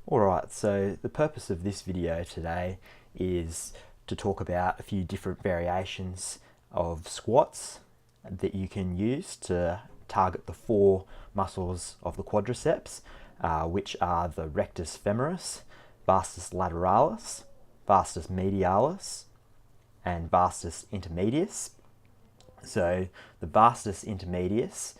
Alright, so the purpose of this video today is to talk about a few different variations of squats that you can use to target the four muscles of the quadriceps, which are the rectus femoris, vastus lateralis, vastus medialis, and vastus intermedius. So the vastus intermedius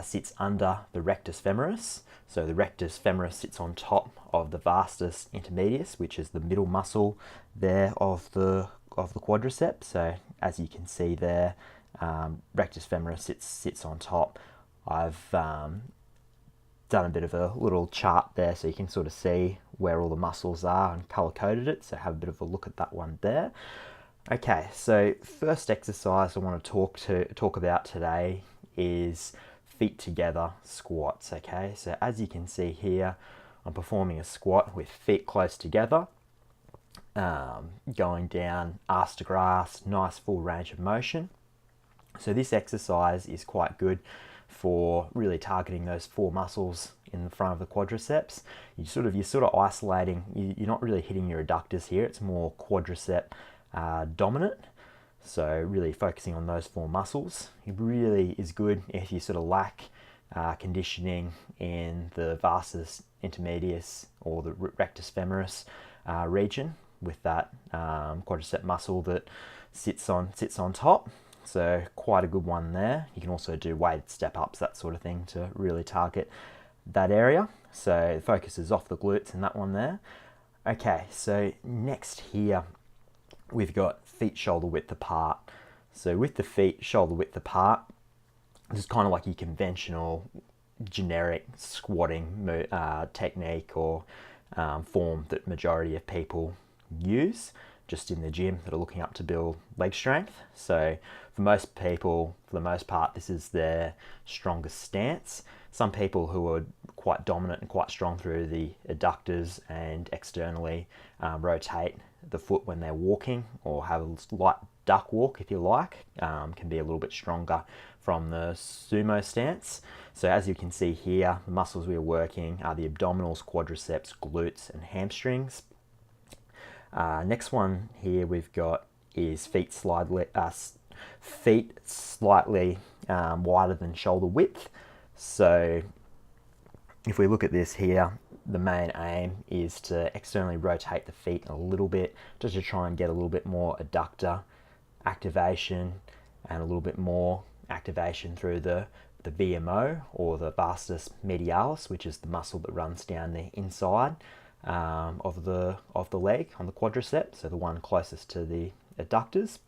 sits under the rectus femoris. So the rectus femoris sits on top of the vastus intermedius, which is the middle muscle there of the quadriceps. So as you can see there, rectus femoris sits on top. I've done a bit of a little chart there so you can sort of see where all the muscles are and color coded it. So have a bit of a look at that one there. Okay, so first exercise I want to talk about today is feet together squats. Okay, so as you can see here, I'm performing a squat with feet close together, going down ass to grass, nice full range of motion. So this exercise is quite good for really targeting those four muscles in the front of the quadriceps. You're sort of isolating. You're not really hitting your adductors here. It's more quadricep dominant. So really focusing on those four muscles. It really is good if you sort of lack conditioning in the vastus intermedius or the rectus femoris region with that quadricep muscle that sits on top. So quite a good one there. You can also do weighted step ups, that sort of thing, to really target that area. So the focus is off the glutes in that one there. Okay, so next here we've got feet shoulder width apart. So with the feet shoulder width apart, this is kind of like your conventional generic squatting technique or form that majority of people use just in the gym that are looking up to build leg strength. So for most people, for the most part, this is their strongest stance. Some people who are quite dominant and quite strong through the adductors and externally rotate the foot when they're walking, or have a light duck walk if you like, can be a little bit stronger from the sumo stance. So as you can see here, the muscles we are working are the abdominals, quadriceps, glutes, and hamstrings. Next one here we've got is feet slightly wider than shoulder width. So if we look at this here, the main aim is to externally rotate the feet a little bit, just to try and get a little bit more adductor activation and a little bit more activation through the VMO, or the vastus medialis, which is the muscle that runs down the inside of the leg on the quadricep, so the one closest to the adductors.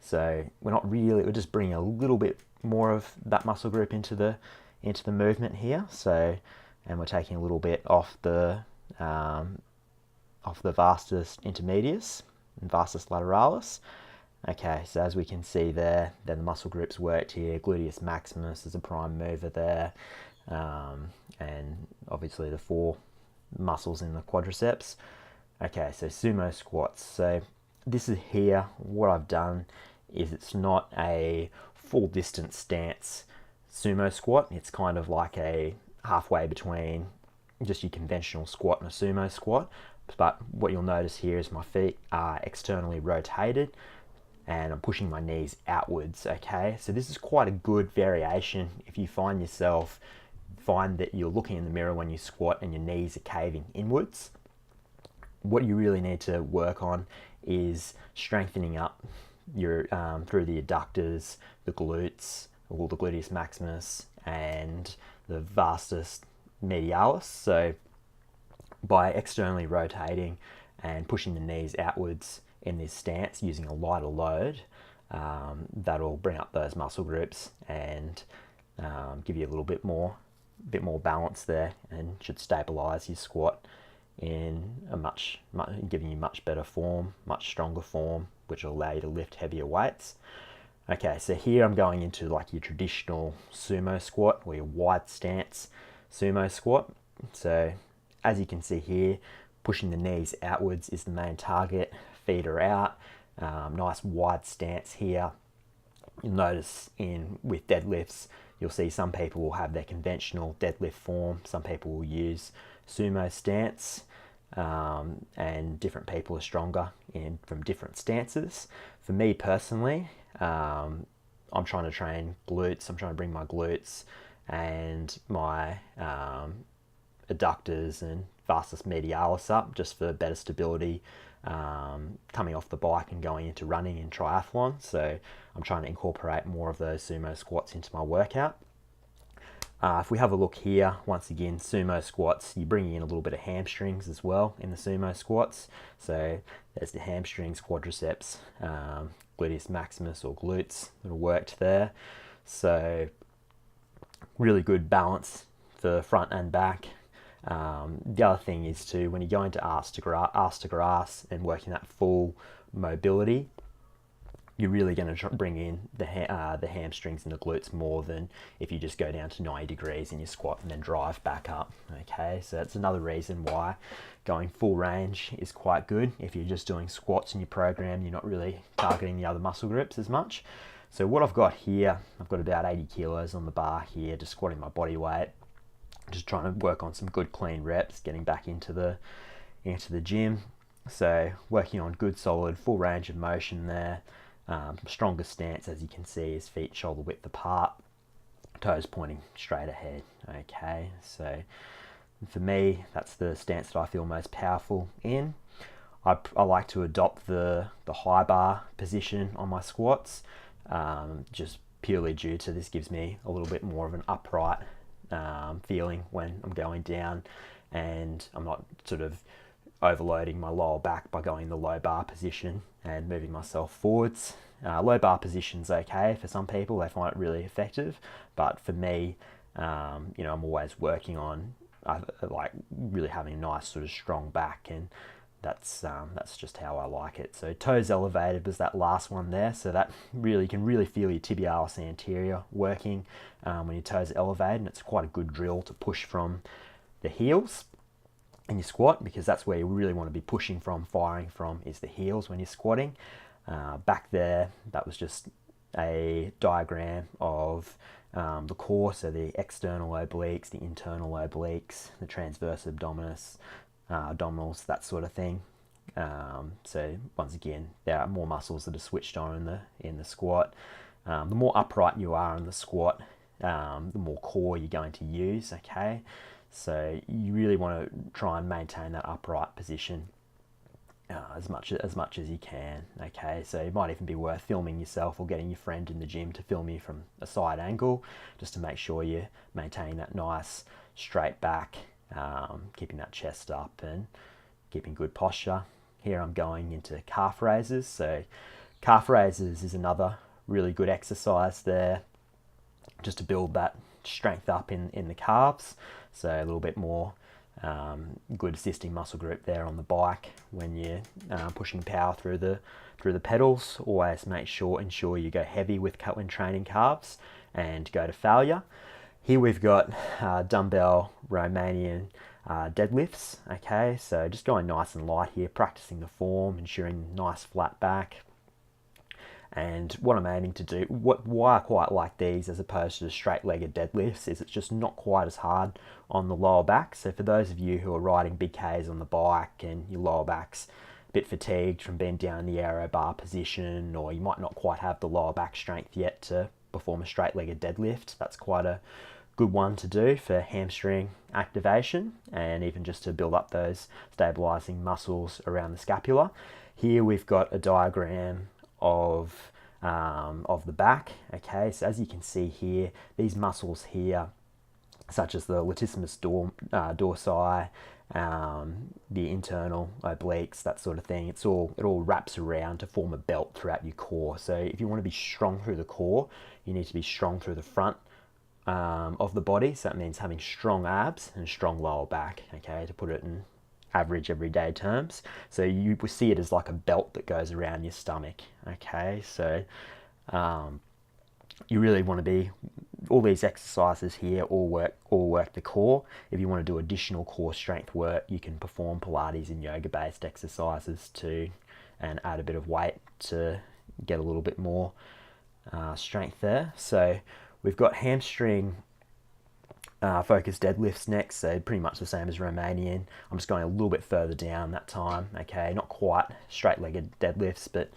So we're just bringing a little bit more of that muscle group into the movement here. So, and we're taking a little bit off the vastus intermedius and vastus lateralis. Okay, so as we can see there, then the muscle groups worked here. Gluteus maximus is a prime mover there, and obviously the four muscles in the quadriceps. Okay, so sumo squats. So this is here, what I've done is it's not a full distance stance sumo squat. It's kind of like a halfway between just your conventional squat and a sumo squat. But what you'll notice here is my feet are externally rotated and I'm pushing my knees outwards. Okay, so this is quite a good variation if you find that you're looking in the mirror when you squat and your knees are caving inwards. What you really need to work on is strengthening up your through the adductors, the glutes, or the gluteus maximus, and the vastus medialis. So by externally rotating and pushing the knees outwards in this stance using a lighter load, that'll bring up those muscle groups and give you a little bit more balance there, and should stabilize your squat in giving you much better form, much stronger form, which will allow you to lift heavier weights. Okay, so here I'm going into like your traditional sumo squat or your wide stance sumo squat. So as you can see here, pushing the knees outwards is the main target. Feet are out. Nice wide stance here. You'll notice with deadlifts, you'll see some people will have their conventional deadlift form, some people will use sumo stance, and different people are stronger from different stances. For me personally, I'm trying to train glutes. I'm trying to bring my glutes and my adductors and vastus medialis up just for better stability, coming off the bike and going into running and triathlon. So I'm trying to incorporate more of those sumo squats into my workout. If we have a look here, once again, sumo squats, you're bringing in a little bit of hamstrings as well in the sumo squats. So there's the hamstrings, quadriceps, gluteus maximus or glutes that are worked there. So really good balance for front and back. The other thing is too, when you go into arse to grass and working that full mobility, you're really going to bring in the hamstrings and the glutes more than if you just go down to 90 degrees and you squat and then drive back up. Okay, so that's another reason why going full range is quite good. If you're just doing squats in your program, you're not really targeting the other muscle groups as much. So what I've got here, I've got about 80 kilos on the bar here, just squatting my body weight, just trying to work on some good clean reps, getting back into the gym. So working on good solid full range of motion there. Stronger stance, as you can see, is feet shoulder width apart, toes pointing straight ahead. Okay, so for me, that's the stance that I feel most powerful in. I like to adopt the high bar position on my squats, just purely due to this gives me a little bit more of an upright feeling when I'm going down, and I'm not sort of overloading my lower back by going the low bar position and moving myself forwards. Low bar position's okay for some people, they find it really effective, but for me, I'm always working on like really having a nice sort of strong back, and that's just how I like it. So toes elevated was that last one there, so that really can really feel your tibialis anterior working when your toes are elevated, and it's quite a good drill to push from the heels in your squat, because that's where you really want to be pushing from, firing from, is the heels when you're squatting. Back there, that was just a diagram of the core, so the external obliques, the internal obliques, the transverse abdominis, abdominals, that sort of thing. So once again, there are more muscles that are switched on in the squat. The more upright you are in the squat, the more core you're going to use. Okay. So you really want to try and maintain that upright position as much as you can. Okay, so it might even be worth filming yourself or getting your friend in the gym to film you from a side angle, just to make sure you're maintaining that nice straight back, keeping that chest up and keeping good posture. Here I'm going into calf raises. So calf raises is another really good exercise there, just to build that strength up in the calves. So a little bit more good assisting muscle group there on the bike when you're pushing power through the pedals. Always ensure you go heavy when training calves and go to failure. Here we've got dumbbell Romanian deadlifts. Okay, so just going nice and light here, practicing the form, ensuring nice flat back. And what I'm aiming to do, why I quite like these as opposed to the straight-legged deadlifts, is it's just not quite as hard on the lower back. So for those of you who are riding big Ks on the bike and your lower back's a bit fatigued from being down in the aero bar position, or you might not quite have the lower back strength yet to perform a straight-legged deadlift, that's quite a good one to do for hamstring activation, and even just to build up those stabilizing muscles around the scapula. Here we've got a diagram of the back. Okay, so as you can see here, these muscles here, such as the latissimus dorsi, the internal obliques, that sort of thing, it all wraps around to form a belt throughout your core. So if you want to be strong through the core, you need to be strong through the front of the body. So that means having strong abs and strong lower back. Okay, to put it in average everyday terms. So you will see it as like a belt that goes around your stomach. Okay, so you really want to be, all these exercises here all work the core. If you want to do additional core strength work, you can perform Pilates and yoga based exercises too, and add a bit of weight to get a little bit more strength there. So We've got hamstring focused deadlifts next, so pretty much the same as Romanian. I'm just going a little bit further down that time, okay? Not quite straight-legged deadlifts, but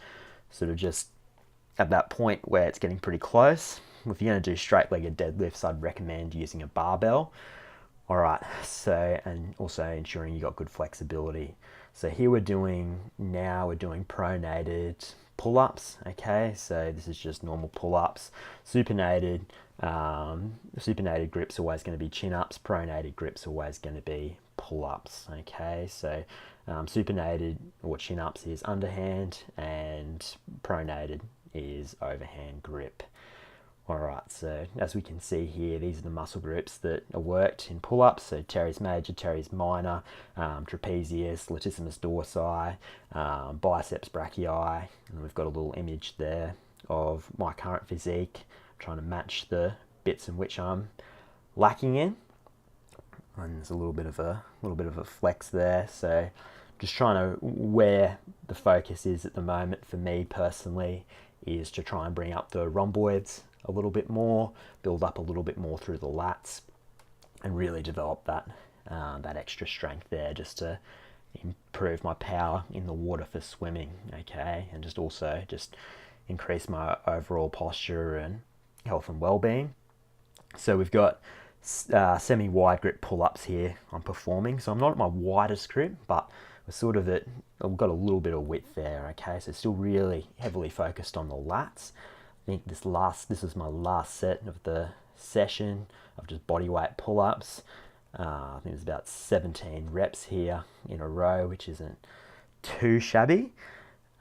sort of just at that point where it's getting pretty close. If you're going to do straight-legged deadlifts, I'd recommend using a barbell. All right, so, and also ensuring you got good flexibility. So here we're doing pronated pull-ups, okay? So this is just normal pull-ups. Supinated grips are always going to be chin-ups. Pronated grips are always going to be pull-ups, okay? So supinated or chin-ups is underhand, and pronated is overhand grip. All right, so as we can see here, these are the muscle groups that are worked in pull-ups. So teres major, teres minor, trapezius, latissimus dorsi, biceps brachii, and we've got a little image there of my current physique, trying to match the bits in which I'm lacking in. And there's a little bit of a flex there. So just trying to, where the focus is at the moment for me personally is to try and bring up the rhomboids a little bit more, build up a little bit more through the lats, and really develop that extra strength there, just to improve my power in the water for swimming, okay, and just also increase my overall posture and health and well-being. So we've got semi-wide grip pull-ups here I'm performing. So I'm not at my widest grip, but we're sort of I've got a little bit of width there, okay, so still really heavily focused on the lats. I think this is my last set of the session of just body weight pull-ups. I think there's about 17 reps here in a row, which isn't too shabby.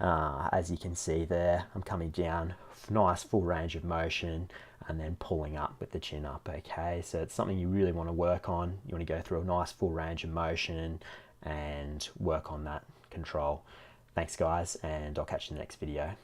As you can see there, I'm coming down, nice full range of motion, and then pulling up with the chin up, okay? So it's something you really want to work on. You want to go through a nice full range of motion and work on that control. Thanks guys, and I'll catch you in the next video.